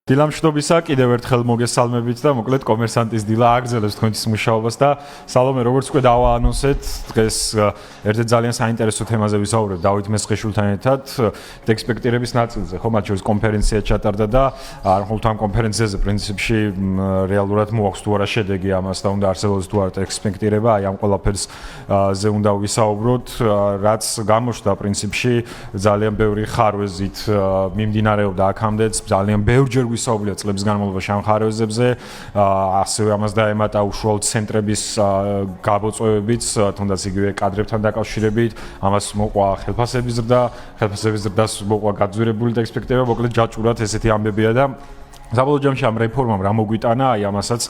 დილამშვიდობისა, კიდევ ერთხელ მოგესალმებით და მოკლედ კომერსანტის დილა აგრძელებს თქვენთვის მუშაობას და სალომე, როგორც უკვე დავაანონსეთ, დღეს ერთ-ერთ ძალიან საინტერესო თემაზე ვისაუბრებ დავით მესხიშვილთან ერთად, ექსპექტირების ნაწილზე, ხო, მათ შორის კონფერენცია ჩატარდა და არ მხოლოდ ამ კონფერენციაზე პრინციპში რეალურად მოაქვს თუ არა შედეგი ამას და უნდა არსებობს თუ არა ექსპექტირება, აი ამ ყველაფერსზე უნდა ვისაუბროთ, რაც გამოჩნდა პრინციპში ძალიან ბევრი ხარვეზით მიმდინარეობდა აქამდეც, ძალიან ბევრჯერ ვისაუბრია წლების განმავლობაში ამ ხარვეზებზე, ასევე ამას დაემატა უშუალოდ ცენტრების გაბოწვევებით, თუნდაც იგივე კადრებთან დაკავშირებით, ამას მოყვა ხელფასების ზრდას მოყვა გაძვირებული ექსპექტირება, მოკლედ ჯაჭვურად ესეთი ამბებია და საბოლოო ჯამში ამ რეფორმამ რა მოგვიტანა, აი ამასაც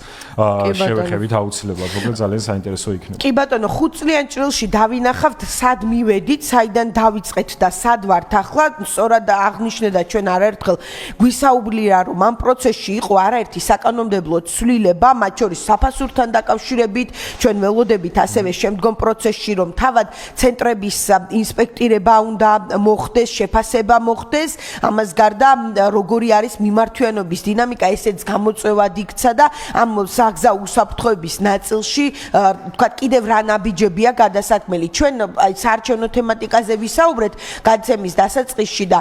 შევეხებით აუცილებლად, მოკლედ ძალიან საინტერესო იქნება. კი ბატონო, 5 წლიან ჭრილში დავინახავთ, სად მივედით, საიდან დავიწყეთ და სად ვართ ახლა, სწორად აღნიშნე და ჩვენ არაერთხელ გვისაუბრია, რომ ამ პროცესში იყო არაერთი საკანონმდებლო ცვლილება, მათ შორის საფასურთან დაკავშირებით, ჩვენ ველოდებით ასევე შემდგომ პროცესში, რომ თავად ცენტრების ინსპექტირება უნდა მოხდეს, შეფასება მოხდეს, ამას გარდა როგორი არის მიმართვიანობის დინამიკა, ესეც გამოწვევად იქცა და ამ საგზა უსაფრთხოების ნაწილში თქვა კიდევ რა ნაბიჯებია გადასაქმელი. ჩვენ აი საარჩევნო თემატიკაზე ვისაუბრეთ გადაცემის დასაწყისში და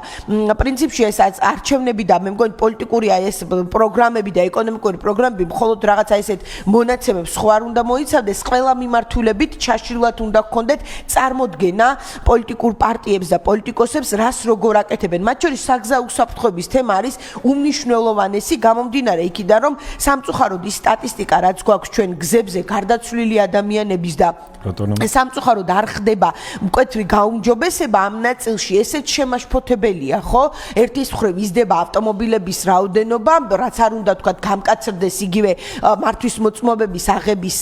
პრინციპში ეს არჩევნები და მე მგონი პოლიტიკურია ეს პროგრამები და ეკონომიკური პროგრამები მხოლოდ რაღაცა ესეთ მონაცემებს ხო არ უნდა მოიცავდეს, ყველა მიმართულებით ჩაშლილად უნდა გქონდეთ წარმოდგენა პოლიტიკურ პარტიებს და პოლიტიკოსებს რას როგორ აკეთებენ. მათ შორის საგზა უსაფრთხოების თემა არის უმნიშვნელოვანესი გამომდინარე იქიდან, რომ სამწუხაროდ ის სტატისტიკა, რაც გვაქვს ჩვენ გზებზე გარდაცვლილი ადამიანების და სამწუხაროდ არ ხდება მკვეთრი გაუმჯობესება ამ ნაწილში, ესეც შემაშფოთებელია, ხო? ერთის მხრივ იზრდება ავტომობილების რაოდენობა, რაც არ უნდა თქვა გამკაცრდეს იგივე მართვის მოწმობების აღების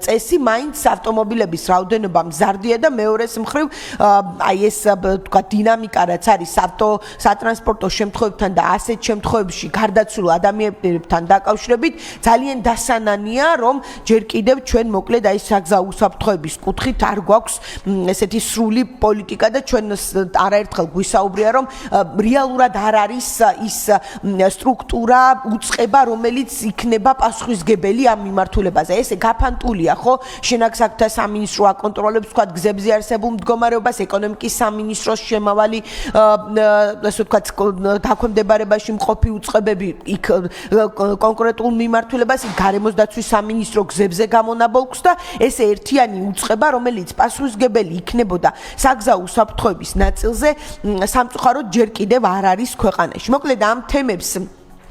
წესი, მაინც ავტომობილების რაოდენობა მზარდია და მეორეს მხრივ აი ეს თქვა დინამიკა, რაც არის სატრანსპორტო შემთხვევებთან და ასეთ შემთხვევებში გარდაცვლილ ადამიანებთან დაკავშირებით ძალიან დასანანია, რომ ჯერ კიდევ ჩვენ მოკლედ აი საგზა უსაფრთხოების კუთხით არ გვაქვს ესეთი სრული პოლიტიკა და ჩვენ არაერთხელ გვისაუბრია, რომ რეალურად არ არის ის სტრუქტურა, უწყება, რომელიც იქნება პასუხისმგებელი ამ მიმართულებაზე. ესე გაფანტულია, ხო? შენაგ საქმეთა სამინისტრო აკონტროლებს თქვა გზებზე არსებულ მდგომარეობას, ეკონომიკის სამინისტროს შემავალი ასე ვთქვათ დაქვემდებარებაში მყოფი უწყებები იქ კონკრეტულ მიმართულებას გარემოს დაცვის სამინისტრო გზებზე გამონაბოლქვს და ეს ერთიანი უწყება, რომელიც პასუხისმგებელი იქნებოდა საგზა უსაფრთხოების ნაწილზე, სამწუხაროდ ჯერ კიდევ არ არის ქვეყანაში. მოკლედ ამ თემებს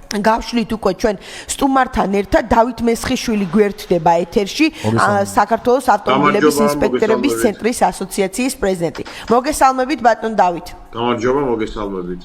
გავშლით უკვე ჩვენ სტუმართან ერთად დავით მესხიშვილი გვერდდება ეთერში, საქართველოს ავტომობილების ინსპექტორების ცენტრის ასოციაციის პრეზიდენტი. მოგესალმებით ბატონ დავით. გამარჯობა, მოგესალმებით.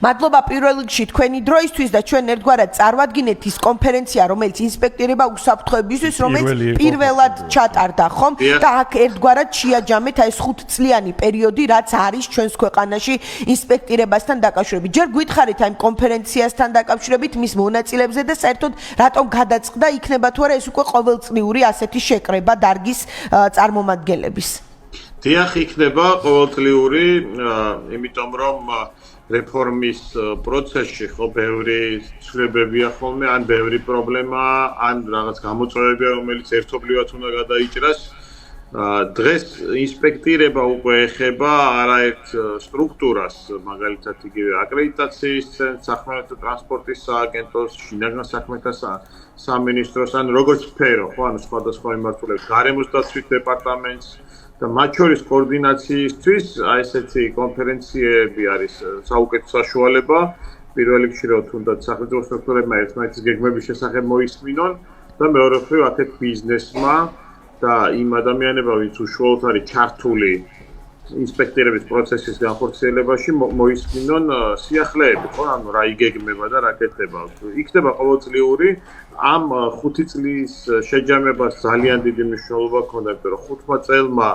მადლობა პირველ რიგში თქვენი დროისთვის და ჩვენ ერთგვარად წარვადგინეთ ის კონფერენცია, რომელიც ინსპექტირება უსაფრთხოებისთვის, რომელიც პირველად ჩატარდა, ხომ? და აქ ერთგვარად შეაჯამეთ აი ეს 5 წლიანი პერიოდი, რაც არის ჩვენს ქვეყანაში ინსპექტირებასთან დაკავშირებით. ჯერ გვითხარით აი კონფერენციასთან დაკავშირებით მის მონაწილეებზე და საერთოდ რატომ გადაწყდა, იქნება თუ არა ეს უკვე ყოველწლიური ასეთი შეკრება დარგის წარმომადგენლების. დიახ, იქნება ყოველწლიური, იმიტომ რომ რეფორმის პროცესში ხო ბევრი ცვლილებებია ხოლმე, ან ბევრი პრობლემა, ან რაღაც გამოწვევებია, რომელიც ერთობლივად უნდა გადაიჭრას. დღეს ინსპექტირება უკვე ეხება არაერთ სტრუქტურას, მაგალითად იგივე აკრედიტაციის ცენტრს, სახმელეთო ტრანსპორტის სააგენტოს, შინაგან საქმეთა სამინისტროს, ან როგორც სფერო, ხო, ანუ სხვადასხვა მიმართულებით, გარემოს დაცვის დეპარტამენტს და მათ შორის კოორდინაციისთვის აი ესეთი კონფერენციები არის საუკეთესო საშუალება, პირველ რიგში რომ თუნდაც სახელმწიფო სტრუქტურებმა ერთმანეთის გეგმების შესახებ მოისმინონ და მეორე მხრივ აქეთ ბიზნესმა და იმ ადამიანებმა, ვინც უშუალოდ არის ჩართული ინსპექტირების პროცესის განხორციელებაში, მოისმინონ სიახლეები, ხო, ანუ რა იგეგმება და რა კეთდება. იქნება ყოველწლიური, ამ 5 წლის შეჯამებას ძალიან დიდი მნიშვნელობა ჰქონდა, იმიტომ რომ 5 წელმა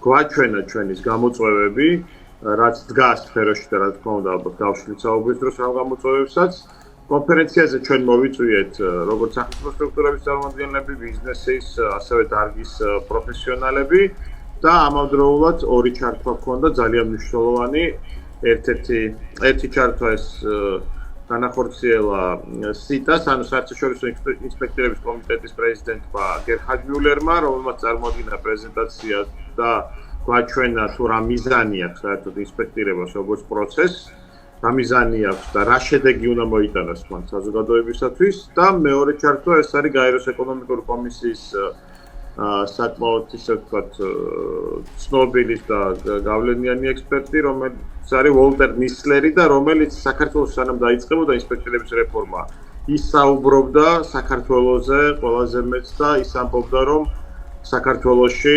გვაჩვენა ჩვენის გამოწვევები, რაც დგას სფეროში და რა თქმა უნდა, გავშლით საუბრის დროს რა გამოწვევებსაც. კონფერენციაზე ჩვენ მოვიწვიეთ როგორც სახელმწიფო სტრუქტურების წარმომადგენლები, ბიზნესის, ასევე დარგის პროფესიონალები და ამავდროულად ორი ჩართვა ჰქონდა ძალიან მნიშვნელოვანი. ერთი ჩართვა ეს განახორციელა სიტას, ანუ საერთაშორისო ინსპექტორების კომიტეტის პრეზიდენტმა გერჰარდ მიულერმა, რომელმაც წარმოადგინა პრეზენტაცია და გვაჩვენა თუ რა მიზანი აქვს საერთოდ ინსპექტირებას როგორც პროცესს, რა მიზანი აქვს და რა შედეგი უნდა მოიტანოს მან საზოგადოებისათვის და მეორე ჩართვა ეს არის გაეროს ეკონომიკური კომისიის საკმაოდ ისე ვთქვათ ცნობილი და გავლენიანი ექსპერტი, რომელიც არის ვოლტერ ნისლერი და რომელიც საქართველოს სანამ დაიწყებოდა ინსპექტორების რეფორმა, ის საუბრობდა საქართველოზე ყველაზე მეტს და ის ამბობდა, რომ საქართველოში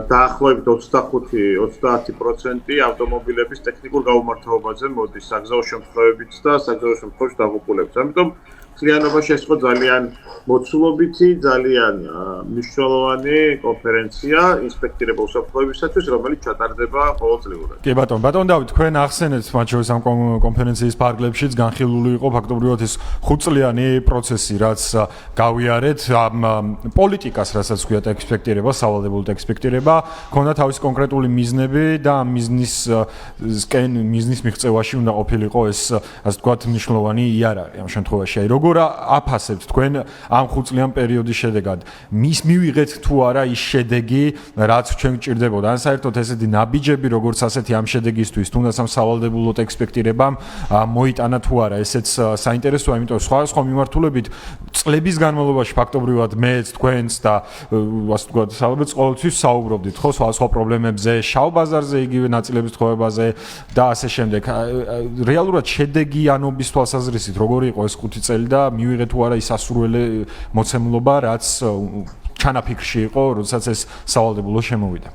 დაახლოებით 25-30% ავტომობილების ტექნიკურ გაუმართავობაზე მოდის საგზაო შემთხვევებით და საგზაო შემთხვევებში დაღუპულებს. ამიტომ მთლიანობაში ეს იყო ძალიან მოცულობითი, ძალიან მნიშვნელოვანი კონფერენცია ინსპექტირებულ უსაფრთხოებისათვის, რომელიც ჩატარდება ყოველწლიურად. კი ბატონო, დავით, თქვენ ახსენეთ მათ შორის ამ კონფერენციის ფარგლებშიც განხილული იყო ფაქტობრივად ეს 5-წლიანი პროცესი, რაც გავიარეთ ამ პოლიტიკას, რასაც ქვია ექსპექტირება, სავალდებულო ექსპექტირება, ქონდა თავისი კონკრეტული მიზნები და ამ მიზნის მიღწევაში უნდა ყოფილიყო ეს, ასე ვთქვათ, მნიშვნელოვანი იარაღი ამ შემთხვევაში. როგორ აფასებთ თქვენ ამ 5-წლიან პერიოდის შედეგად? მივიღეთ თუ არა ის შედეგი, რაც ჩვენ გჭირდებოდა? ან საერთოდ ესეთი ნაბიჯები, როგორც ასეთი ამ შედეგისთვის, თუნდაც ამ სავალდებულო ექსპექტირებამ მოიტანა თუ არა? ესეც საინტერესოა, იმიტომ სხვა მიმართულებით წლების განმავლობაში ფაქტობრივად მეც თქვენს და ასე ვთქვათ, საუბრობთ ყოველთვის საუბრობდით, ხო, სხვა პრობლემებზე, შავ ბაზარზე, იგივე ნაწილების თხოვებაზე და ასე შემდეგ. რეალურად შედეგიანობის თვალსაზრისით როგორი იყო ეს 5 წელი და მივიღეთ თუ არა ის ასურველი მოცემულობა, რაც ჩანაფიქრში იყო, როდესაც ეს სავალდებულო შემოვიდა?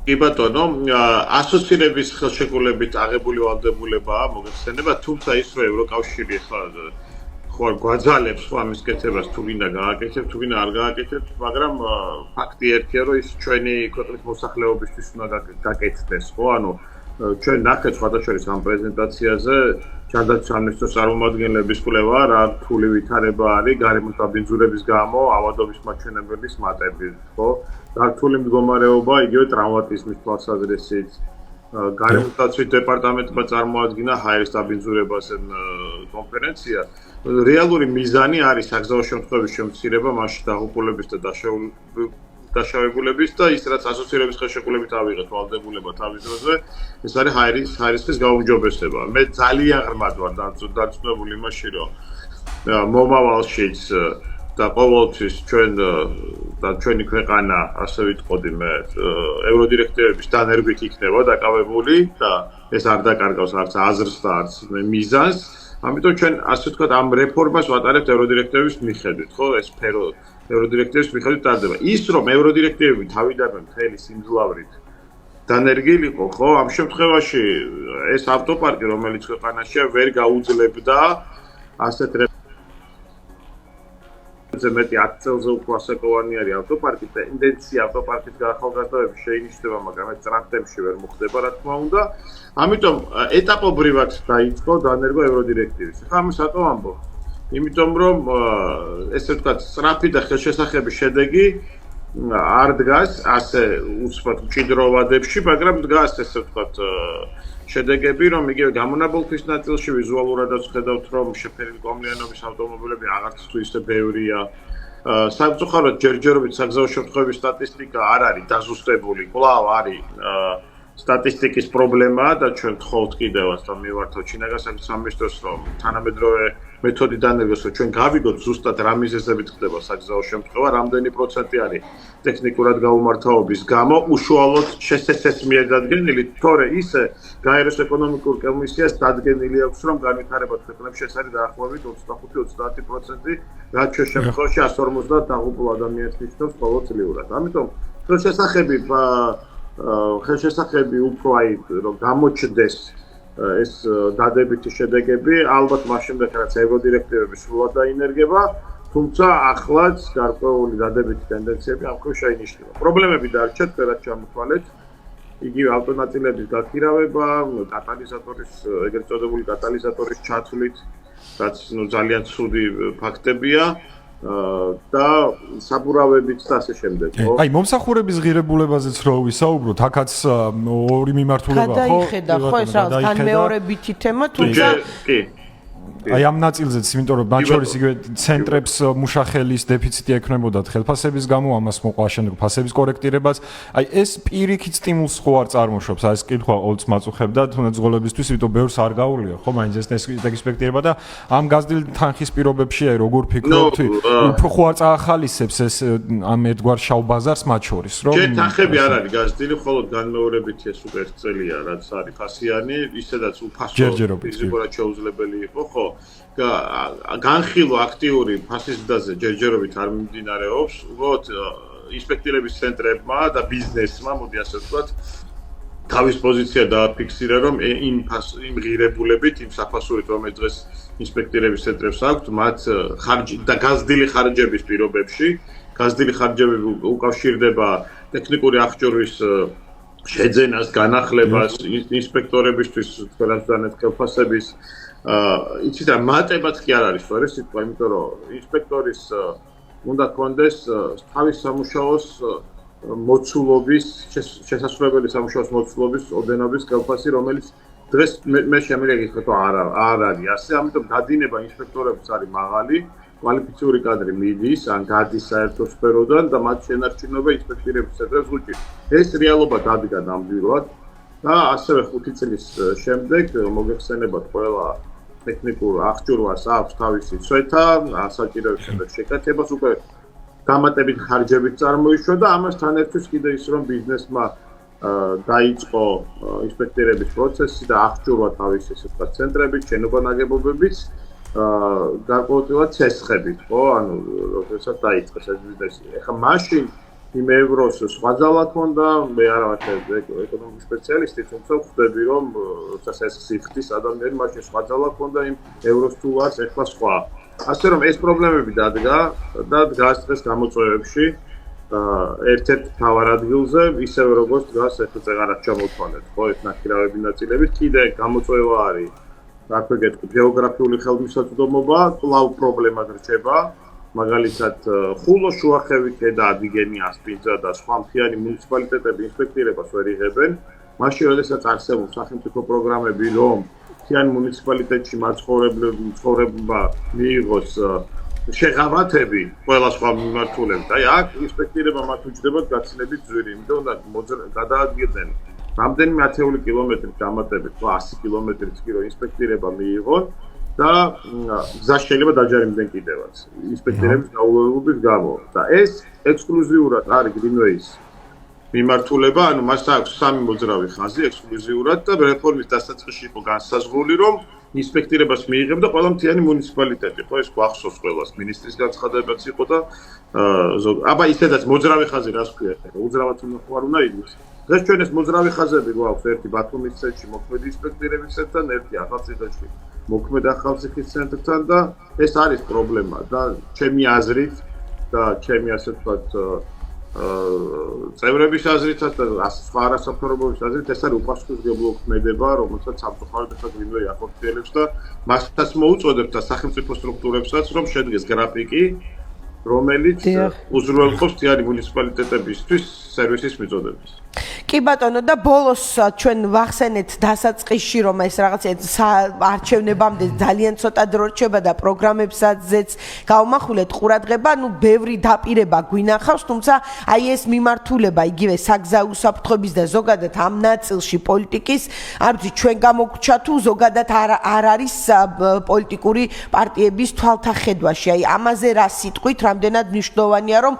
კი ბატონო, ასოცირების ხელშეკრულებით აღებული ვალდებულებაა მოგეხსენება, თუმცა ის რომ ევროკავშირი ახლა გვაძალებს ამის კეთებას თუ გინდა გააკეთებთ, თუ გინდა არ გააკეთებთ, მაგრამ ფაქტი ერთია, რომ ის ჩვენი ქვეყნის მოსახლეობისთვის უნდა გაკეთდეს, ხო? ანუ ჩვენ ნახეთ სხვადასხვა ამ პრეზენტაციაზე ჯანდაცვის სამინისტროს წარმომადგენლების კვლევა, რა რთული ვითარება არის გარემოს დაბინძურების გამო, ავადობის მაჩვენებლის მატები, ხო? რა რთული მდგომარეობა, იგივე ტრავმატიზმის თვალსაზრისით. გარემოს დაცვის დეპარტამენტმა წარმოადგინა ჰაერის დაბინძურებაზე კონფერენცია. რეალური მიზანი არის საგზაო შემთხვევების შემცირება, მასში დაღუპულების და დაშავებულების და ის რაც ასოცირების ხელშეკრულებით ავიღეთ ვალდებულება თავის დროზე, ეს არის ჰაერისხის გაუმჯობესება. მე ძალიან ღრმად ვარ დაწუნებული იმაში, რომ მომავალშიც და ყოველთვის ჩვენ და ჩვენი ქვეყანა, ასე ვიტყოდი მე, ევროდირექტივების დანერგვით იქნება დაკავებული და ეს არ დაკარგავს არც აზრს და არც მიზანს. ამიტომ ჩვენ ასე ვთქვათ ამ რეფორმას ვატარებთ ევროდირექტივების მიხედვით, ხო? ეს სფერო ევროდირექტივების მიხედვით ტარდება. ის რომ ევროდირექტივები თავიდანვე მთელი სიმძლავრით დანერგილიყო, ხო? ამ შემთხვევაში ეს ავტოპარკი, რომელიც ქვეყანაშია, ვერ გაუძლებდა ასეთ მეტი 10 წელზე უფრო ასაკოვანი არის ავტოპარკი, ტენდენცია ავტოპარკის გაახალგაზრდების შეინიშნება, მაგრამ ეს სწრაფ ტემპში ვერ მოხდება, რა თქმა უნდა. ამიტომ ეტაპობრივად დაიწყო დანერგვა ევროდირექტივის. ხა ამის რატო ამბობ? იმიტომ რომ ესე ვთქვათ, სწრაფი და ხელშესახები შედეგი არ დგას ასე უცბად მჭიდროვადებში, მაგრამ დგას ესე ვთქვათ შედეგები, რომ იგივე გამონაბოლქვის ნაწილში ვიზუალურადაც ხედავთ, რომ შეფერილი კომლიანობის ავტომობილები აღარც თუ ისე ბევრია. სამწუხაროდ ჯერჯერობით საგზაო შემთხვევების სტატისტიკა არ არის დაზუსტებული, კვლავ არის სტატისტიკის პრობლემა და ჩვენ გთხოვთ კიდევაც და მივართავთ ჩინაგასაკის სამინისტროს, რომ თანამედროვე მეთოდი დანერგოს, რომ ჩვენ გავიგოთ ზუსტად რა მიზეზებით ხდება საგზაო შემთხვევა, რამდენი პროცენტი არის ტექნიკურად გაუმართავობის გამო უშუალოდ შესესეს მიერ დადგენილი, თორე ისე გაეროს ეკონომიკურ კომისიას დადგენილი აქვს, რომ განვითარებად ქვეყნებში ეს არის დაახლოებით 25-30%, რაც ჩვენ შემთხვევაში 150 დაღუპულ ადამიანს ნიშნავს ყოველწლიურად. ამიტომ ხელშესახები უფრო რომ გამოჩნდეს ეს დადებითი შედეგები, ალბათ მას შემდეგ რაც ევროდირექტივები სრულად დაინერგება, თუმცა ახლაც გარკვეული დადებითი ტენდენციები ამ ქვეშ შეინიშნება. პრობლემები დარჩათ, რაც ჩამოთვალეთ, იგივე ავტონაწილების გაქირავება, კატალიზატორის, ეგრეთ წოდებული კატალიზატორის ჩათვლით, რაც ძალიან ცუდი ფაქტებია. და საბურავებიც და ასე შემდეგ, ხო? აი, მომსახურების ღირებულებაზეც რო ვისაუბროთ, აქაც ორი მიმართულება, ხო? გადაიხედა, ხო, ეს რაღაც განმეორებითი თემა, თუმცა კი. აი ამ ნაწილზეც, იმიტომ რომ მათ შორის იგივე ცენტრებს მუშახელის დეფიციტი ექნებოდათ ხელფასების გამო, ამას მოყვა შემდეგ ფასების კორექტირებაც. აი ეს პირიქით სტიმულს ხო არ წარმოშობს, აი ეს კითხვა ყოველთვის მაწუხებდა, თუნდაც ზღოლებისთვის, იმიტომ ბევრს არ გაუვლია, ხო, მაინც ეს ექსპექტირება და ამ გაზრდილი თანხის პირობებში აი როგორ ფიქრობთ, უფრო ხო არ წაახალისებს ეს ამ ერთგვარ შავ ბაზარს მათ შორის, რომ ჯერ თანხები არ არის გაზრდილი, მხოლოდ განმეორებითი ეს უკვე ერთ წელია, რაც არის ფასიანი, ისედაც უფასო ფიზიკურად შეუძლებელი იყო, ხო? განხილვა აქტიური ფასის ზრდაზე ჯერჯერობით არ მიმდინარეობს, უბრალოდ ინსპექტირების ცენტრებმა და ბიზნესმა, მოდი ასე ვთქვათ, თავის პოზიცია დააფიქსირა, რომ იმ ღირებულებით, იმ საფასურით, რომელიც დღეს ინსპექტირების ცენტრებს აქვთ, მათ და გაზრდილი ხარჯების პირობებში, გაზრდილი ხარჯები უკავშირდება ტექნიკური აღჭურვის შეძენას, განახლებას, ინსპექტორებისთვის თვალსაჩინო ხელფასების იცით რა მატებაც კი არ არის სწორი სიტყვა, იმიტომ რომ ინსპექტორის უნდა კონდეს თავის სამუშაოს მოცულობის შესაძლებელი სამუშაოს მოცულობის ოდენობის ხელფასი, რომელიც დღეს მე შემიძლია გითხრათ რომ არ არის ასე, ამიტომ გადინება ინსპექტორებს არის მაღალი, კვალიფიციური კადრი მიდის, ან გადის საერთო სფეროდან და მათ შენარჩუნება ინსპექტირების ცენტრებს უჭირ. ეს რეალობა დადგა ნამდვილად და ასევე 5 წლის შემდეგ მოგეხსენებათ ყველა ტექნიკურ აღჭურვას აქვს თავისი ცვეთა, საჭიროებს შემდეგ შეკეთებას უკვე დამატებით ხარჯებით წარმოიშვა და ამასთან ერთად კიდე ის რომ ბიზნესმა დაიწყო ინსპექტირების პროცესი და აღჭურვა თავისი ესე ვთქვათ ცენტრებით, შენობა ნაგებობებით გარკვეულწილად ცესხებით, ხო? ანუ როდესაც დაიწყეს ეს ბიზნესი. ეხლა მაშინ იმ ევროს სხვა ძალა ქონდა, მე არ ვარ ეკონომიკის სპეციალისტი, თუმცა ვხვდები რომ როდესაც ეს სიხდის ადამიანი, მაშინ სხვა ძალა ქონდა იმ ევროს თუ არც, ეხლა სხვა. ასე რომ ეს პრობლემები დადგა და დგას დღეს გამოწვევებში ერთ-ერთ მთავარ ადგილზე, ისევე როგორც დგას ეხლა წეღარად ჩამოთვალეთ, ხო, ეს ნახირავები ნაწილებით, კიდე გამოწვევა არის რაქვე გეტყვი გეოგრაფიული ხელმისაწვდომობა, კვლავ პრობლემა რჩება, მაგალითად ხულოს შუახევი ქედა, ადიგენი, ასპინძა და სხვა მთიანი მუნიციპალიტეტები ინსპექტირებას ვერ იღებენ, მაშინ როდესაც არსებობს სახელმწიფო პროგრამები, რომ მთიან მუნიციპალიტეტში მაცხოვრებლებმა მიიღოს შეღავათები ყველა სხვა მიმართულებით, აი აქ ინსპექტირება მათ უჯდებათ გაცილებით ძვირი, იმიტომ რომ გადაადგილდნენ რამდენიმე ათეული კილომეტრით დამატებით, 100 კილომეტრით კი რომ ინსპექტირება მიიღონ და გზა შეიძლება დაჯერიმდნენ კიდევაც ინსპექტირების გაუვლებლობის გამო და ეს ექსკლუზიურად არის გრინვეის მიმართულება, ანუ მას აქვს 3 მოძრავი ხაზი ექსკლუზიურად და რეფორმის დასაწყისში იყო განსაზღვრული, რომ ინსპექტირებას მიიღებდა ყველა მთიანი მუნიციპალიტეტი, ხო ეს გვახსოვს ყველას, მინისტრის განცხადებაც იყო და აბა ისედაც მოძრავი ხაზი რას ქვია, უძრავად არ უნდა იყოს. დღეს ჩვენ ეს მოძრავი ხაზები გვაქვს, ერთი ბათუმის ცენტრში მოქმედი ინსპექტირების ცენტრთან, ერთი ახალციხეში მოქმედ ახალციხის ცენტრთან და ეს არის პრობლემა და ჩემი აზრით და ჩემი ასე ვთქვათ წევრების აზრითაც და სხვა არასამთავრობოების აზრით ეს არის უპასუხისმგებლო ქმედება, რომელსაც სამწუხაროდ ახლა გრინვეი ახორციელებს და მასთან მოუწოდებთ და სახელმწიფო სტრუქტურებსაც, რომ შედგეს გრაფიკი, რომელიც უზრუნველყოფს მთიანი მუნიციპალიტეტებისთვის სერვისის მიწოდებას. კი ბატონო და ბოლოს ჩვენ ვახსენეთ დასაწყისში რომ ეს რაღაცა არჩევნებამდე ძალიან ცოტა დრო რჩება და პროგრამებსაც გავმახვილეთ ყურადღება, ნუ ბევრი დაპირება გვინახავს, თუმცა აი ეს მიმართულება იგივე საგზაო უსაფრთხოების და ზოგადად ამ ნაწილში პოლიტიკის, არ ვიცი ჩვენ გამოგვჩა თუ ზოგადად არ არის პოლიტიკური პარტიების თვალთახედვაში. აი ამაზე რა სიტყვით, რამდენად მნიშვნელოვანია რომ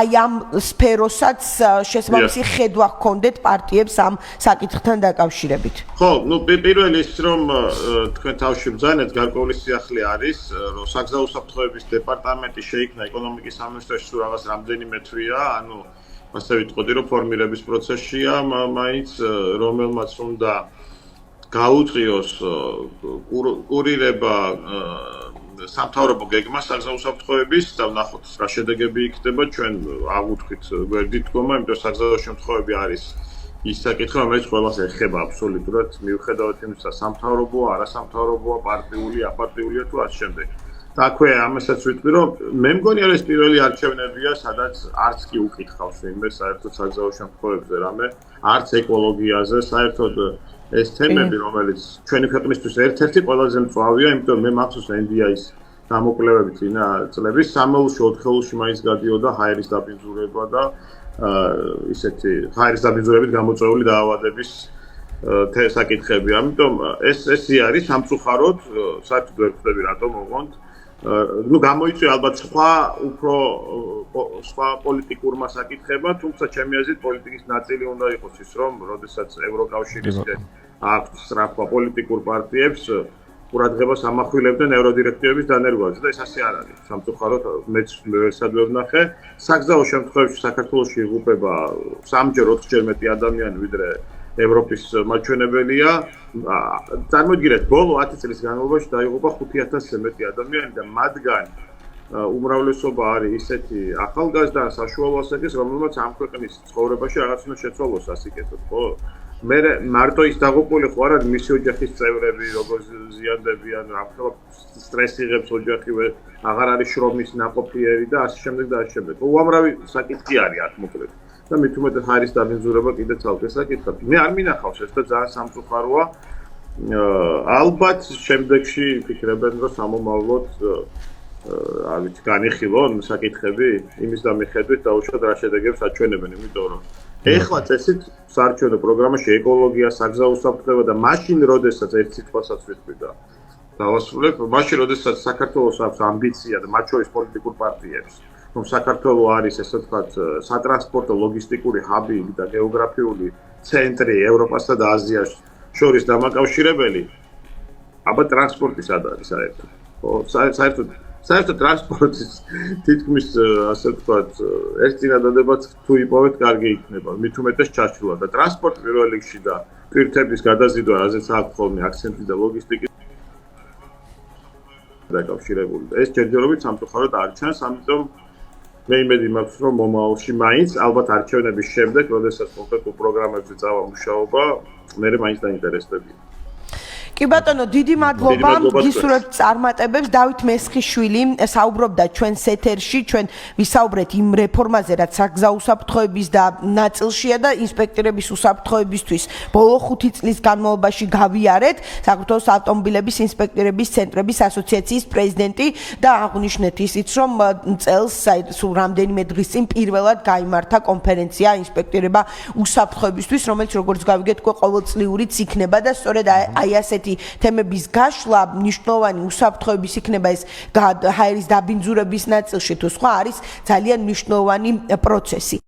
აი ამ სფეროსაც შესაბამისი ხედვა გქონდეთ პარტიებს ამ საკითხთან დაკავშირებით. ხო, ნუ პირველი ის რომ თქვენ თავში ბრძანეთ გარკვეული სიახლე არის, რომ საგზაო უსაფრთხოების დეპარტამენტი შეიქმნა ეკონომიკის სამინისტროში თუ რაღაც რამდენიმე თვეა, ანუ ასე ვიტყოდი რომ ფორმირების პროცესშია, მაინც რომელმაც უნდა გაუწიოს კურირება სამთავრობო გეგმა საგზაო უსაფრთხოების და ვნახოთ რა შედეგები იქნება, ჩვენ აღვთქვით გვერდით დგომა, იმიტომ საგზაო შემთხვევები არის ის საკითხი, რომელიც ყველას ეხება აბსოლუტურად, მიუხედავად იმისა, სამთავრობოა, არასამთავრობოა, პარტიული, აპარტიულია თუ ასე შემდეგ. აქვე ამასაც ვიტყვი, რომ მე მგონი არის პირველი არჩევნებია, სადაც არც კი უკითხავს ვინმე საერთოდ საგზაო შემთხვევებზე რამე, არც ეკოლოგიაზე, საერთოდ ეს თემები, რომელიც ჩვენი ქვეყნისთვის ერთ-ერთი ყველაზე მწვავეა, იმიტომ მე მახსოვს NDI-ის გამოკვლევები წინა წლების 3-4-ში მაინც გადიოდა ჰაერის დაბინძურება და ისეთი ჰაერის დაბინძურებით გამოწვეული დაავადების საკითხები. ამიტომ ეს არის სამწუხაროდ, საერთოდ ვერ ხვდები რატომ ოღონდ გამოიწვია ალბათ სხვა პოლიტიკურმა საკითხებმა, თუმცა ჩემი აზრით პოლიტიკის ნაწილი უნდა იყოს ის, რომ როდესაც ევროკავშირისკენ აქვს სწრაფვა პოლიტიკურ პარტიებს ყურადღებას ამახვილებდნენ ევროდირექტივების დანერგვაზე და ეს ასე არ არის. სამწუხაროდ მეც ვერსად ვერ ვნახე. საგზაო შემთხვევებში საქართველოში იღუპება 3-ჯერ 4-ჯერ მეტი ადამიანი ვიდრე ევროპის მაჩვენებელია. წარმოიდგინეთ, ბოლო 10 წლის განმავლობაში დაიღუპა 5000-ზე მეტი ადამიანი და მათგან უმრავლესობა არის ისეთი ახალგაზრდა საშუალო ასაკის, რომელმაც ამ ქვეყნის ცხოვრებაში რაღაც უნდა შეცვალოს ასიკეთოთ, ხო? მე მარტო ის დაღუპული ხო არა მისი ოჯახის წევრები, როგორ ზიანდებიან, რა სტრესი იღებს ოჯახივე, აღარ არის შრომის ნაყოფიერი და ასე შემდეგ და ასე შემდეგ. უამრავი საკითხი არის აქ მოკლედ. და მით უმეტეს ჰაერის დაბინძურება კიდე ცალკე საკითხია. მე არ მინახავს ეს და ძალიან სამწუხაროა. ალბათ შემდეგში ვფიქრებენ, რომ სამომავლოდ არ ვიცი, განიხილონ საკითხები იმის დამიხედვით დაუშვათ რა შედეგებს აჩვენებენ, იმიტომ რომ ეხლა წესით საარჩევნო პროგრამაში ეკოლოგია, საგზაო უსაფრთხოება და მაშინ როდესაც ერთ სიტყვასაც ვიტყვი და დავასრულებ, მაშინ როდესაც საქართველოს აქვს ამბიცია და მათ შორის პოლიტიკურ პარტიებს რომ საქართველო არის ესე ვთქვათ სატრანსპორტო ლოგისტიკური ჰაბი და გეოგრაფიული ცენტრი ევროპასა და აზიას შორის დამაკავშირებელი, აბა ტრანსპორტი სად არის საერთოდ? ხო, საერთოდ ტრანსპორტის თითქმის ასე ვთქვათ ეს წინადადებაც თუ იპოვეთ, კარგი იქნება, მით უმეტეს ჩაშლა და ტრანსპორტი პირველ რიგში და პირთების გადაზიდვა, რაზეც აქვს ხოლმე აქცენტი და ლოგისტიკის დაკავშირებული. ეს ჯერჯერობით სამწუხაროდ არ ჩანს, ამიტომ მე იმედი მაქვს, რომ მომავალში მაინც ალბათ არჩევნების შემდეგ, როდესაც კონკრეტულ პროგრამებზე წავა მუშაობა, მე მაინც დაინტერესდებია. კი ბატონო, დიდი მადლობა. გისურვებთ წარმატებებს. დავით მესხიშვილი საუბრობდა ჩვენს ეთერში, ჩვენ ვისაუბრეთ იმ რეფორმაზე, რაც საგზაო უსაფრთხოების და ნაწილშია და ინსპექტორების უსაფრთხოებისთვის ბოლო 5 წლის განმავლობაში გავიარეთ. საქართველოს ავტომობილების ინსპექტორების ცენტრების ასოციაციის პრეზიდენტი და აღვნიშნეთ ისიც, რომ წელს სულ რამდენიმე დღის წინ პირველად გაიმართა კონფერენცია ინსპექტორება უსაფრთხოებისთვის, რომელიც როგორც გავიგეთ, ყოველწლიურიც იქნება და სწორედ აი ასეთი თემების გაშლა მნიშვნელოვანი უსაფრთხოების იქნება ეს ჰაერის დაბინძურების ნაწილში თუ სხვა არის ძალიან მნიშვნელოვანი პროცესი.